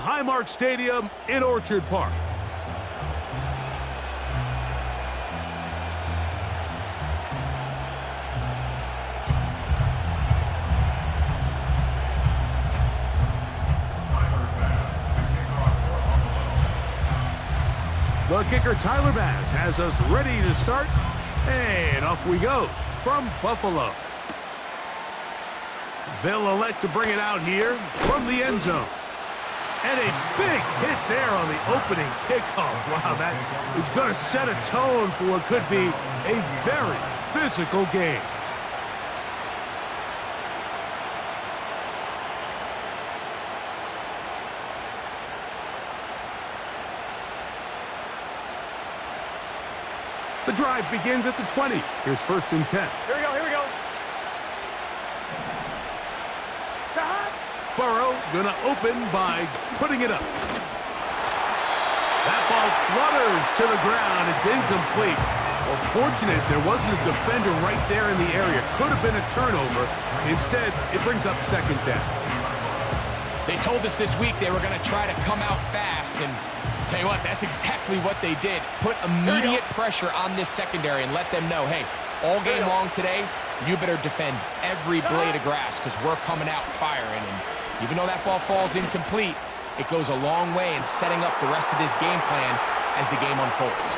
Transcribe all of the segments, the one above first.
Highmark Stadium in Orchard Park. The kicker, Tyler Bass, has us ready to start. And off we go from Buffalo. They'll elect to bring it out here from the end zone. And a big hit there on the opening kickoff. Wow, that is going to set a tone for what could be a very physical game. The drive begins at the 20. Here's 1st and 10. Here we go, here we go. Burrow gonna open by putting it up. That ball flutters to the ground. It's incomplete. Well, fortunate there wasn't a defender right there in the area. Could have been a turnover. Instead, it brings up 2nd down. They told us this week they were going to try to come out fast, and tell you what, that's exactly what they did. Put immediate pressure on this secondary and let them know, hey, all game long today, you better defend every blade of grass because we're coming out firing. And even though that ball falls incomplete, it goes a long way in setting up the rest of this game plan as the game unfolds.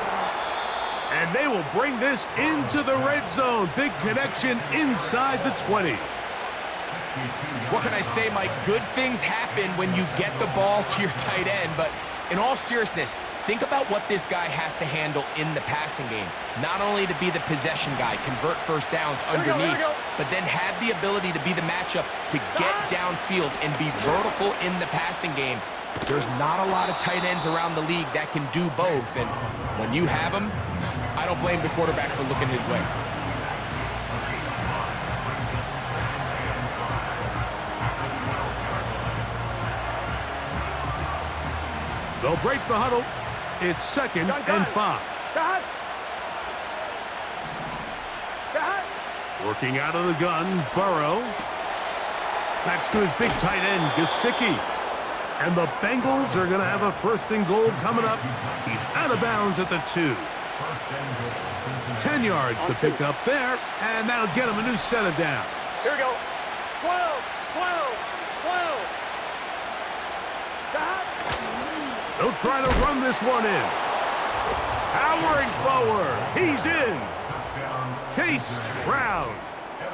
And they will bring this into the red zone. Big connection inside the 20. What can I say, Mike? Good things happen when you get the ball to your tight end, but in all seriousness, think about what this guy has to handle in the passing game. Not only to be the possession guy, convert first downs underneath, but then have the ability to be the matchup to get downfield and be vertical in the passing game. There's not a lot of tight ends around the league that can do both, and when you have them, I don't blame the quarterback for looking his way. They'll break the huddle. It's 2nd and 5. Working out of the gun, Burrow. Backs to his big tight end, Gesicki. And the Bengals are going to have a 1st and goal coming up. He's out of bounds at the 2. 10 yards to pick up there, and that'll get him a new set of downs. Here we go. 12, 12, 12. They'll try to run this one in. Powering forward. He's in. Chase Brown.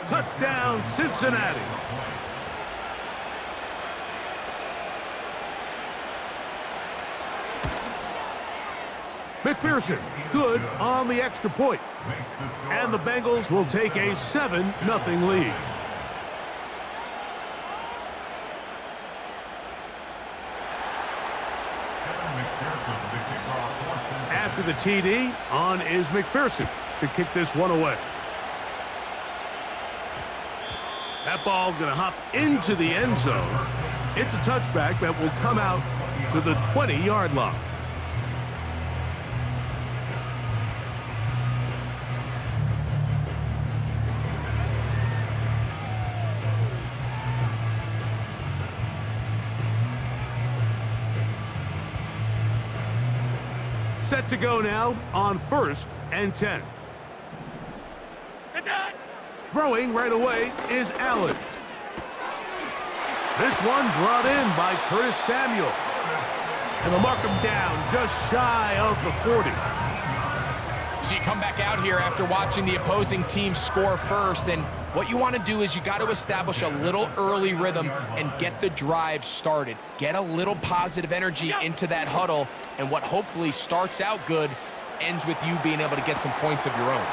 Touchdown, Cincinnati. McPherson, good on the extra point. And the Bengals will take a 7-0 lead. After the TD, on is McPherson to kick this one away. That ball going to hop into the end zone. It's a touchback that will come out to the 20-yard line. Set to go now on 1st and 10. Throwing right away is Allen. This one brought in by Curtis Samuel. And they'll mark him down just shy of the 40. So you come back out here after watching the opposing team score first, and what you want to do is you got to establish a little early rhythm and get the drive started. Get a little positive energy into that huddle, and what hopefully starts out good ends with you being able to get some points of your own.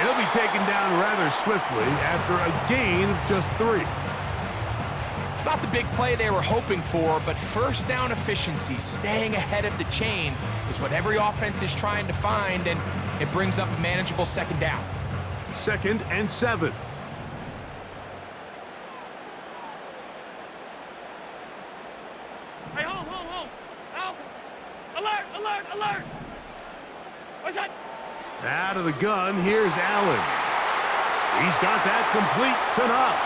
It'll be taken down rather swiftly after a gain of just 3. It's not the big play they were hoping for, but first down efficiency, staying ahead of the chains, is what every offense is trying to find, and it brings up a manageable 2nd down. 2nd and 7. Hey, hold. Help. Alert, alert, alert. What's that? Out of the gun, here's Allen. He's got that complete to Knox.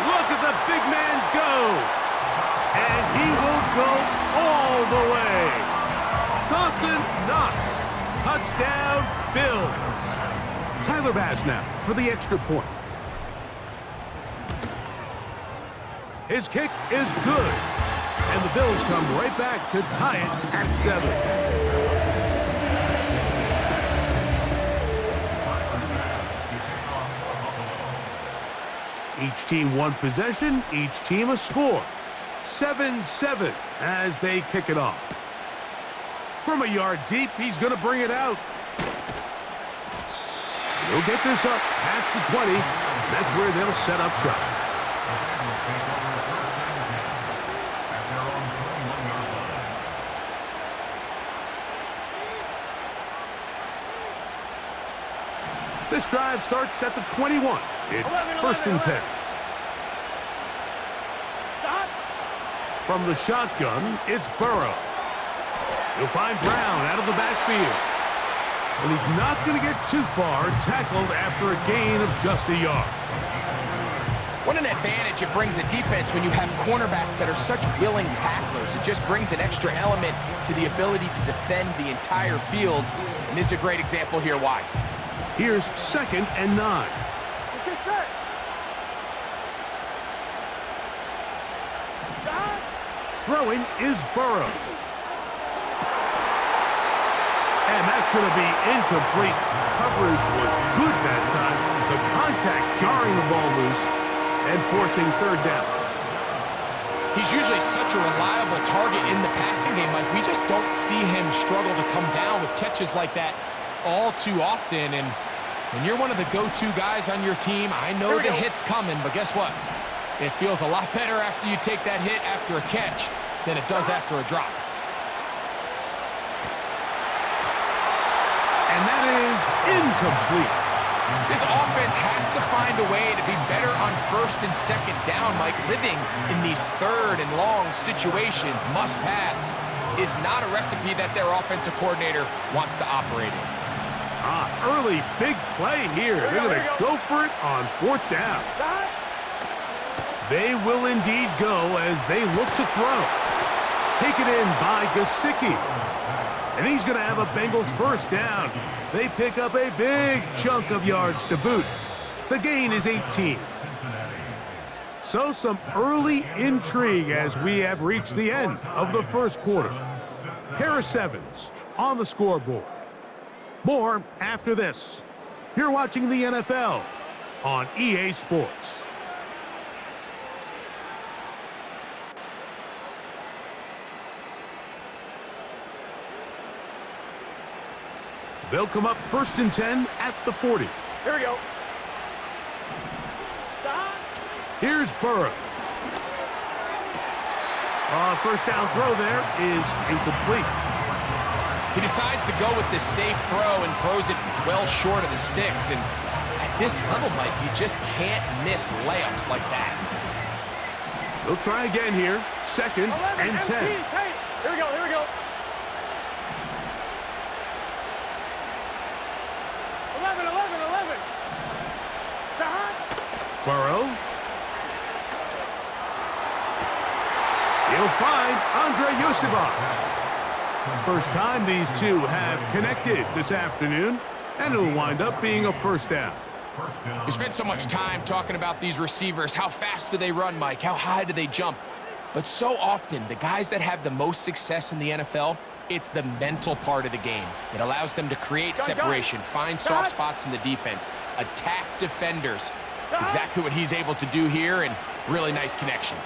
Look at the big man go. go all the way. Dawson Knox. Touchdown, Bills. Tyler Bass now for the extra point. His kick is good. And the Bills come right back to tie it at 7. Each team one possession, each team a score. 7-7 as they kick it off. From a yard deep, he's going to bring it out. He'll get this up past the 20, and that's where they'll set up shop. This drive starts at the 21. It's 1st and 10. Stop. From the shotgun, it's Burrow. He'll find Brown out of the backfield. And he's not going to get too far, tackled after a gain of just a yard. What an advantage it brings a defense when you have cornerbacks that are such willing tacklers. It just brings an extra element to the ability to defend the entire field. And this is a great example here why. Here's 2nd and 9. Get set. Stop. Throwing is Burrow. And that's going to be incomplete. Coverage was good that time. The contact jarring the ball loose and forcing 3rd down. He's usually such a reliable target in the passing game. Like, we just don't see him struggle to come down with catches like that all too often. And when you're one of the go-to guys on your team, I know the hit's coming, but guess what? It feels a lot better after you take that hit after a catch than it does after a drop. And that is incomplete. This offense has to find a way to be better on 1st and 2nd down. Mike, living in these 3rd and long situations, must pass, is not a recipe that their offensive coordinator wants to operate in. Early big play here. They're going to go for it on 4th down. They will indeed go as they look to throw. Taken in by Gesicki. And he's going to have a Bengals 1st down. They pick up a big chunk of yards to boot. The gain is 18. So some early intrigue as we have reached the end of the 1st quarter. Pair of 7s on the scoreboard. More after this. You're watching the NFL on EA Sports. They'll come up 1st and 10 at the 40. Here we go. Stop. Here's Burrow. 1st down throw there is incomplete. He decides to go with this safe throw and throws it well short of the sticks. And at this level, Mike, you just can't miss layups like that. They'll try again here. 2nd and 10. Here we go, here we go. 11. Stop. Burrow. He'll find Andre Yusibas. First time these two have connected this afternoon, and it'll wind up being a 1st down. We spent so much time talking about these receivers. How fast do they run, Mike? How high do they jump? But so often, the guys that have the most success in the NFL, it's the mental part of the game. It allows them to create separation, find soft spots in the defense, attack defenders. It's exactly what he's able to do here, and really nice connection.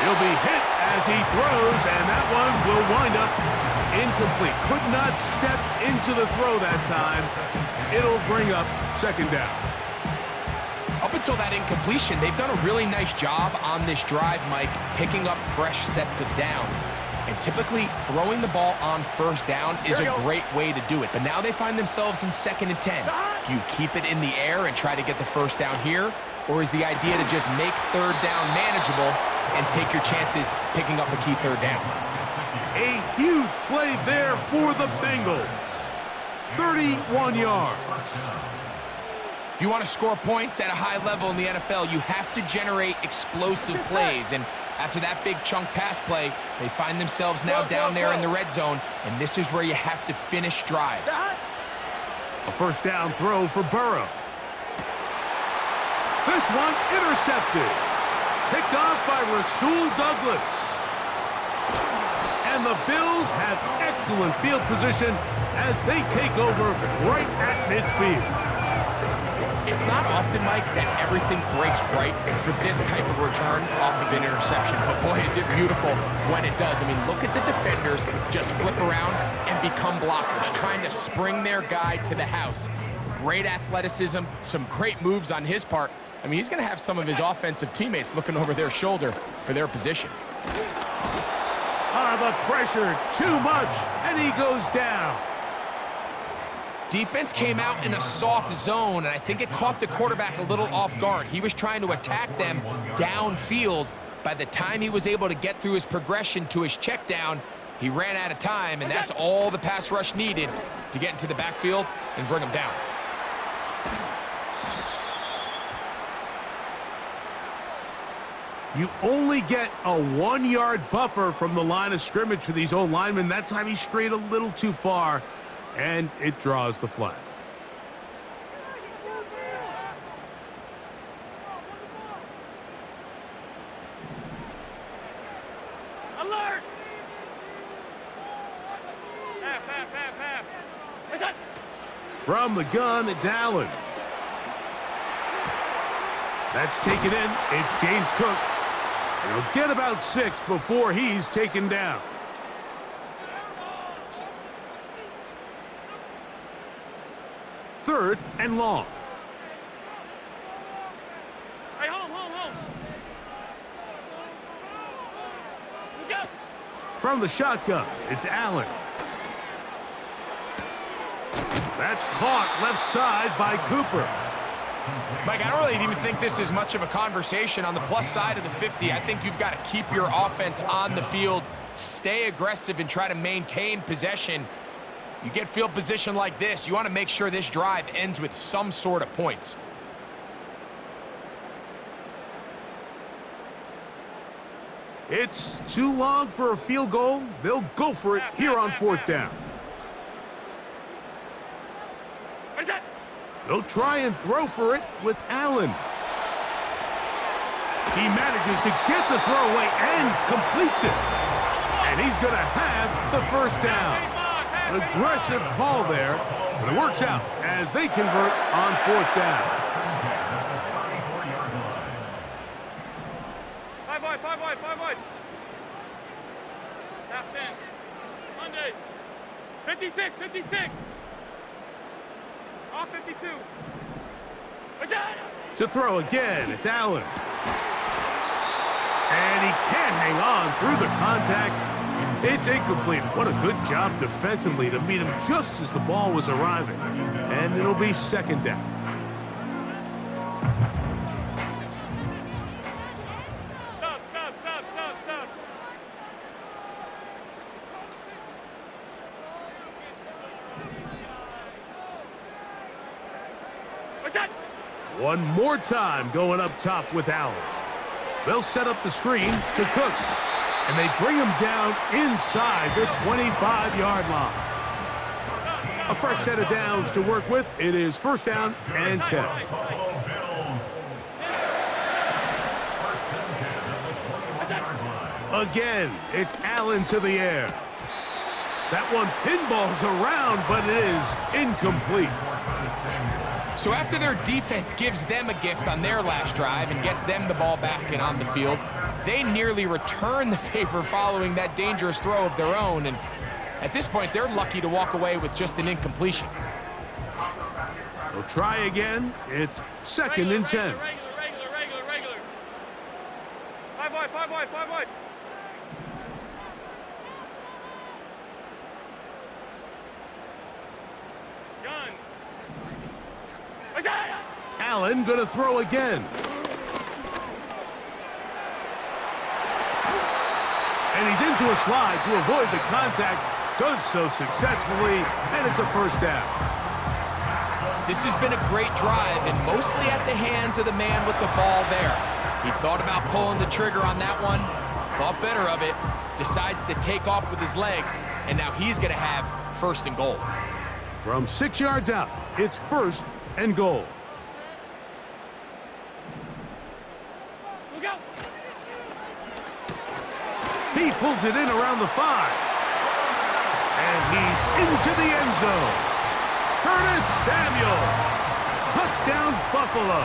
He'll be hit as he throws, and that one will wind up incomplete. Could not step into the throw that time. It'll bring up 2nd down. Up until that incompletion, they've done a really nice job on this drive, Mike, picking up fresh sets of downs. And typically, throwing the ball on 1st down is a great way to do it. But now they find themselves in 2nd and 10. Do you keep it in the air and try to get the 1st down here? Or is the idea to just make 3rd down manageable and take your chances picking up a key 3rd down? A huge play there for the Bengals. 31 yards. If you want to score points at a high level in the NFL, you have to generate explosive plays. And After that big chunk pass play, they find themselves now down there in the red zone, and this is where you have to finish drives. A first down throw for Burrow. This one intercepted. Picked off by Rasul Douglas. And the Bills have excellent field position as they take over right at midfield. It's not often, Mike, that everything breaks right for this type of return off of an interception. But boy, is it beautiful when it does. I mean, look at the defenders just flip around and become blockers, trying to spring their guy to the house. Great athleticism, some great moves on his part. I mean, he's going to have some of his offensive teammates looking over their shoulder for their position. The pressure, too much, and he goes down. Defense came out in a soft zone, and I think it caught the quarterback a little off guard. He was trying to attack them downfield. By the time he was able to get through his progression to his check down, he ran out of time, and that's all the pass rush needed to get into the backfield and bring him down. You only get a 1-yard buffer from the line of scrimmage for these old linemen. That time he strayed a little too far, and it draws the flag. Alert! Half. What's that? From the gun, it's Allen. That's taken in. It's James Cook. And he'll get about 6 before he's taken down. Third and long. Hey, home. Look out! From the shotgun, it's Allen. That's caught left side by Cooper. Mike, I don't really even think this is much of a conversation on the plus side of the 50. I think you've got to keep your offense on the field, stay aggressive, and try to maintain possession. You get field position like this, you want to make sure this drive ends with some sort of points. It's too long for a field goal. They'll go for it here on 4th down. What's that? They'll try and throw for it with Allen. He manages to get the throw away and completes it. And he's going to have the first down. An aggressive call there, but it works out as they convert on 4th down. 5 wide. Half 10. Monday. 56. Off 52. What's that? To throw again, it's Allen. And he can't hang on through the contact. It's incomplete. What a good job defensively to meet him just as the ball was arriving. And it'll be 2nd down. Stop. What's that? One more time going up top with Allen. They'll set up the screen to Cook. And they bring him down inside the 25-yard line. A fresh set of downs to work with. It is 1st down and 10. Again, it's Allen to the air. That one pinballs around, but it is incomplete. So after their defense gives them a gift on their last drive and gets them the ball back and on the field, they nearly return the favor following that dangerous throw of their own. And at this point, they're lucky to walk away with just an incompletion. They'll try again. It's 2nd and 10. Regular. 5 wide. Gun. What's that? Allen going to throw again. And he's into a slide to avoid the contact. Does so successfully, and it's a 1st down. This has been a great drive, and mostly at the hands of the man with the ball there. He thought about pulling the trigger on that one, thought better of it, decides to take off with his legs, and now he's going to have first and goal. From 6 yards out, it's first and goal. Look out. He pulls it in around the 5. And he's into the end zone. Curtis Samuel. Touchdown, Buffalo.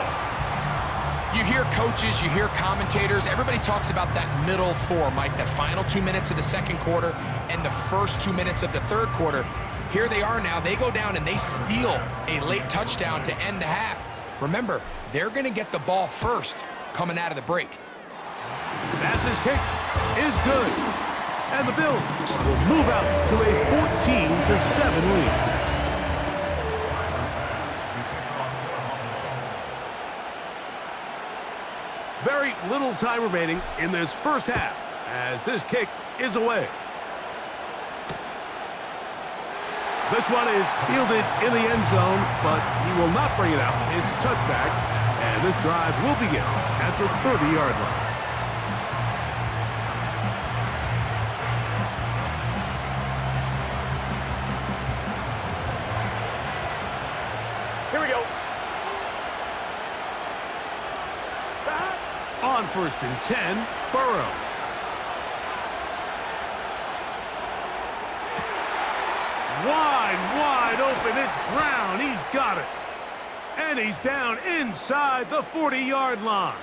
You hear coaches, you hear commentators, everybody talks about that middle 4, Mike, the final 2 minutes of the second quarter and the first 2 minutes of the third quarter. Here they are now. They go down and they steal a late touchdown to end the half. Remember, they're going to get the ball first coming out of the break. Pass's kick is good. And the Bills will move out to a 14-7 lead. Very little time remaining in this first half as this kick is away. This one is fielded in the end zone, but he will not bring it out. It's touchback, and this drive will begin at the 30-yard line. Here we go. On first and 10, Burrow. Wide open. It's Brown. He's got it. And he's down inside the 40-yard line.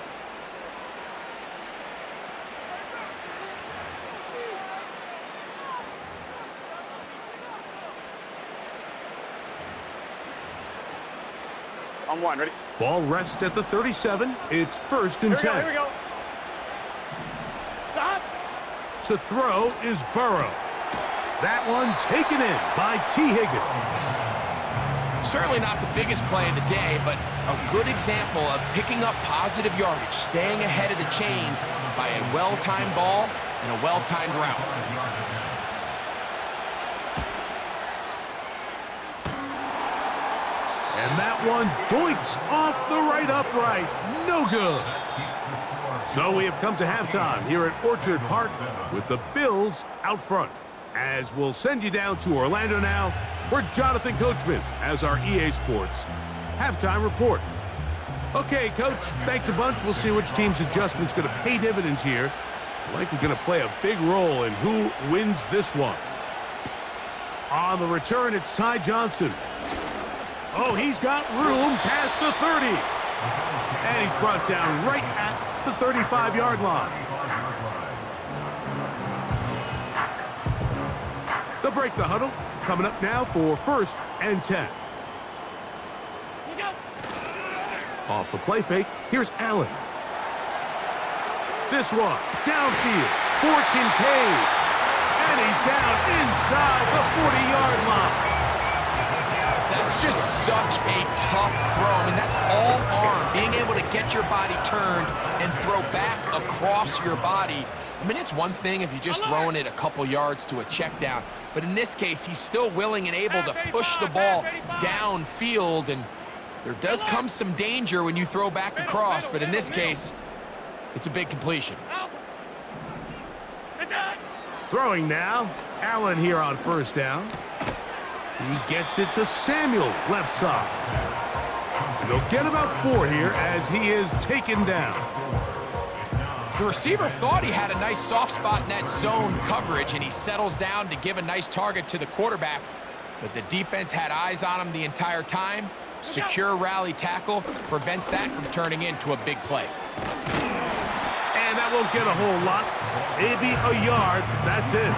On one, ready? Ball rests at the 37. It's first and 10. Here we go. Stop. To throw is Burrow. That one taken in by T. Higgins. Certainly not the biggest play of the day, but a good example of picking up positive yardage, staying ahead of the chains by a well-timed ball and a well-timed route. And that one doinks off the right upright. No good. So we have come to halftime here at Orchard Park with the Bills out front. As we'll send you down to Orlando now, where Jonathan Coachman has our EA Sports halftime report. Okay, Coach, thanks a bunch. We'll see which team's adjustment's going to pay dividends here. Likely going to play a big role in who wins this one. On the return, it's Ty Johnson. Oh, he's got room past the 30. And he's brought down right at the 35-yard line. They'll break the huddle. Coming up now for first and 10. Look out. Off the play fake, here's Allen. This one, downfield, for Kincaid. And he's down inside the 40-yard line. That's just such a tough throw. I mean, that's all arm. Being able to get your body turned and throw back across your body. I mean, it's one thing if you're just throwing it a couple yards to a check down. But in this case, he's still willing and able to push the ball downfield. And there does come some danger when you throw back across. But in this case, it's a big completion. Throwing now, Allen here on first down. He gets it to Samuel, left side. And they'll get about 4 here as he is taken down. The receiver thought he had a nice soft spot in that zone coverage, and he settles down to give a nice target to the quarterback. But the defense had eyes on him the entire time. Secure rally tackle prevents that from turning into a big play. And that won't get a whole lot. Maybe a yard. That's it.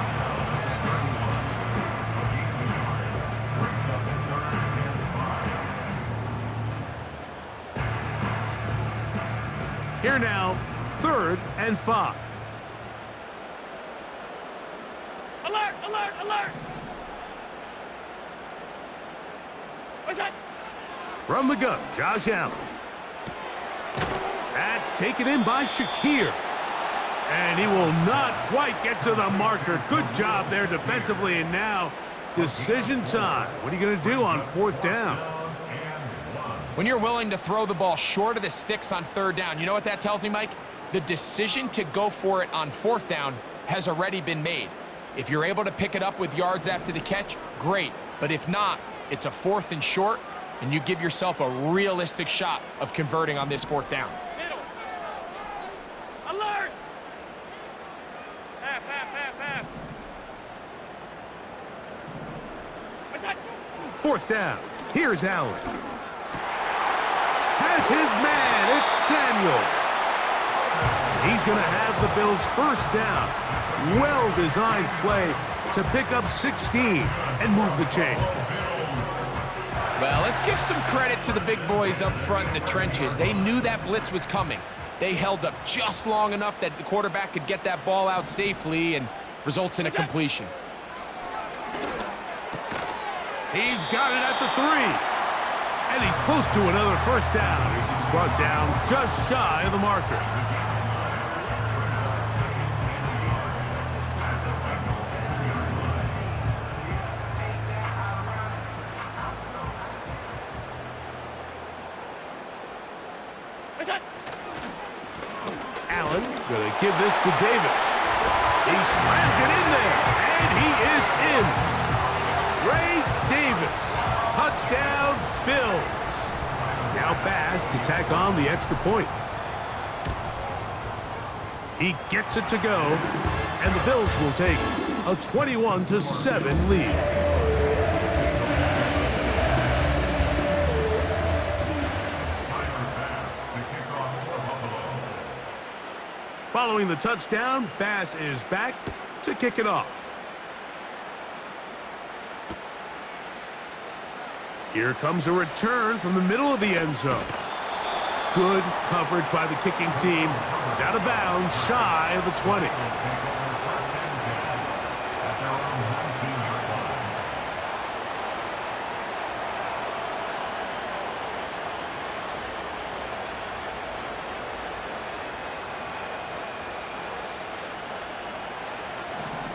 Here now, 3rd and 5. Alert, alert, alert. What's that? From the gun, Josh Allen. That's taken in by Shakir. And he will not quite get to the marker. Good job there defensively, and now decision time. What are you going to do on 4th down? When you're willing to throw the ball short of the sticks on 3rd down, you know what that tells me, Mike? The decision to go for it on 4th down has already been made. If you're able to pick it up with yards after the catch, great. But if not, it's a 4th and short, and you give yourself a realistic shot of converting on this 4th down. Middle. Alert! Half, half, half, half. What's that? 4th down. Here's Allen. Has his man. It's Samuel. And he's going to have the Bills' 1st down. Well-designed play to pick up 16 and move the chains. Well, let's give some credit to the big boys up front in the trenches. They knew that blitz was coming. They held up just long enough that the quarterback could get that ball out safely and results in a completion. He's got it at the 3. And he's close to another 1st down as he's brought down just shy of the marker. What's that? Allen going to give this to Davis. He slams it in there, and he is in. Ray Davis, touchdown Bills. Now Bass to tack on the extra point. He gets it to go, and the Bills will take a 21-7 lead. Following the touchdown, Bass is back to kick it off. Here comes a return from the middle of the end zone. Good coverage by the kicking team. He's out of bounds, shy of the 20.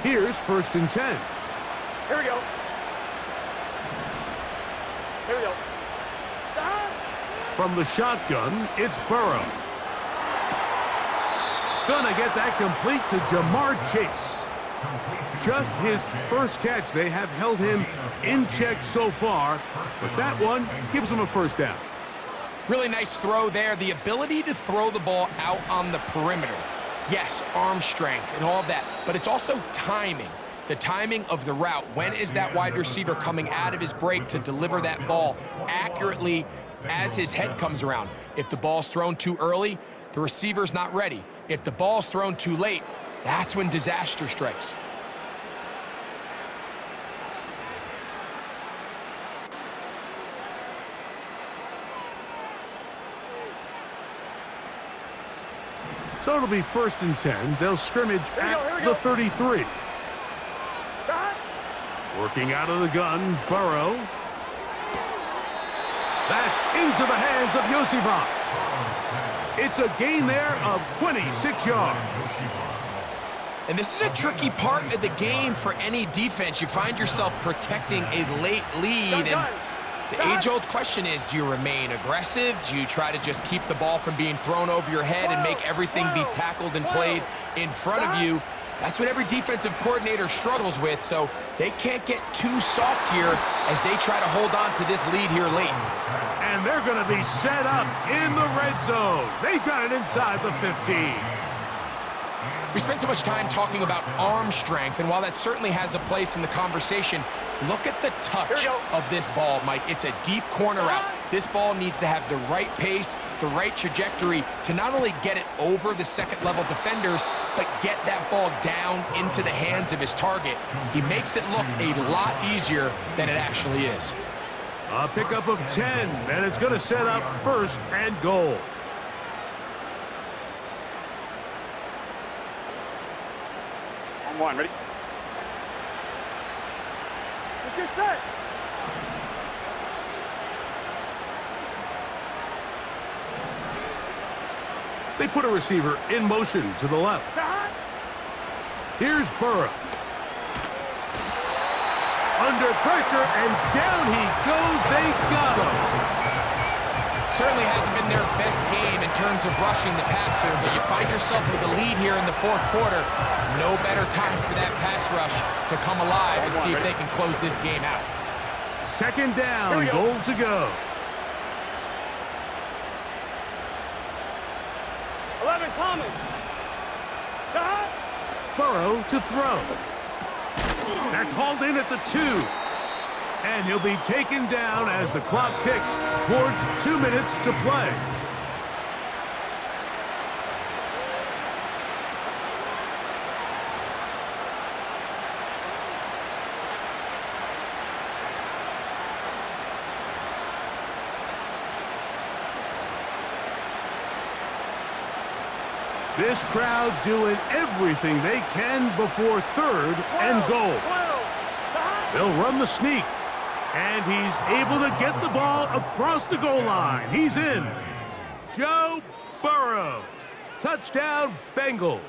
Here's 1st and 10. Here we go. Here we go. From the shotgun, it's Burrow. Gonna get that complete to Jamar Chase. Just his 1st catch. They have held him in check so far, but that one gives him a 1st down. Really nice throw there. The ability to throw the ball out on the perimeter. Yes, arm strength and all of that, but it's also timing. The timing of the route. When is that wide receiver coming out of his break to deliver that ball accurately as his head comes around? If the ball's thrown too early, the receiver's not ready. If the ball's thrown too late, that's when disaster strikes. So it'll be 1st and 10. They'll scrimmage at the 33. Working out of the gun, Burrow. That's into the hands of Yosivas. It's a gain there of 26 yards. And this is a tricky part of the game for any defense. You find yourself protecting a late lead, and the age-old question is, do you remain aggressive? Do you try to just keep the ball from being thrown over your head and make everything be tackled and played in front of you? That's what every defensive coordinator struggles with, so they can't get too soft here as they try to hold on to this lead here late. And they're going to be set up in the red zone. They've got it inside the 15. We spent so much time talking about arm strength, and while that certainly has a place in the conversation, look at the touch of this ball, Mike. It's a deep corner route. This ball needs to have the right pace, the right trajectory to not only get it over the second-level defenders, but get that ball down into the hands of his target. He makes it look a lot easier than it actually is. A pickup of 10, and it's going to set up 1st and goal. On 1, ready? Let's get set. They put a receiver in motion to the left. Here's Burrow. Under pressure, and down he goes. They got him. Certainly hasn't been their best game in terms of rushing the passer, but you find yourself with a lead here in the fourth quarter. No better time for that pass rush to come alive and see if they can close this game out. Second down, goal to go. 11 coming. Burrow to throw. That's hauled in at the 2. And he'll be taken down as the clock ticks towards 2 minutes to play. This crowd doing everything they can before 3rd and goal. They'll run the sneak. And he's able to get the ball across the goal line. He's in. Joe Burrow. Touchdown, Bengals.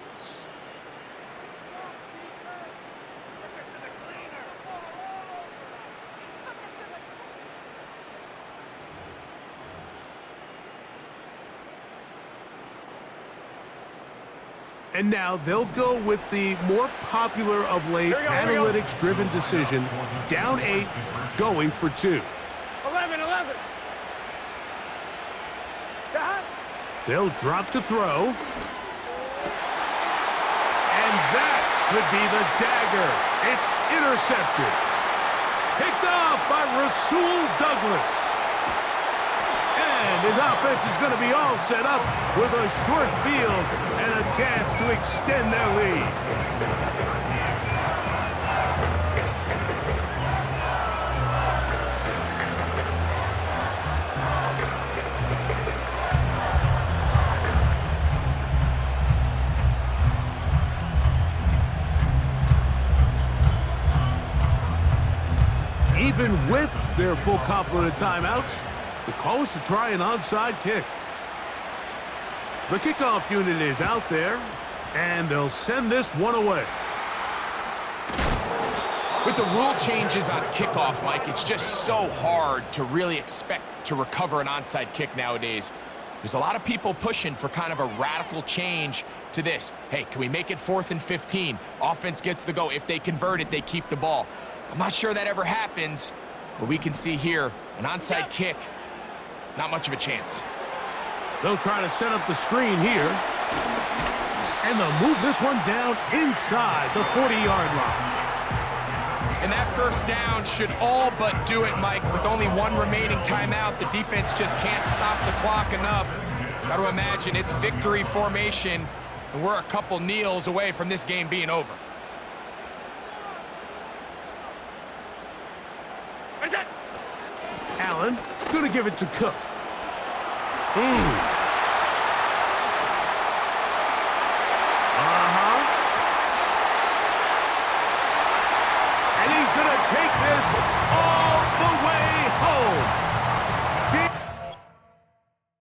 And now they'll go with the more popular of late analytics-driven decision. Down 8, going for 2. 11. They'll drop to throw. And that could be the dagger. It's intercepted. Picked off by Rasul Douglas. And his offense is going to be all set up with a short field and a chance to extend their lead. Even with their full complement of timeouts, the call is to try an onside kick. The kickoff unit is out there, and they'll send this one away. With the rule changes on kickoff, Mike, it's just so hard to really expect to recover an onside kick nowadays. There's a lot of people pushing for kind of a radical change to this. Hey, can we make it 4th and 15? Offense gets the go. If they convert it, they keep the ball. I'm not sure that ever happens, but we can see here an onside kick. Not much of a chance. They'll try to set up the screen here. And they'll move this one down inside the 40-yard line. And that first down should all but do it, Mike. With only 1 remaining timeout, the defense just can't stop the clock enough. Got to imagine it's victory formation, and we're a couple kneels away from this game being over. Allen, gonna give it to Cook. And he's gonna take this all the way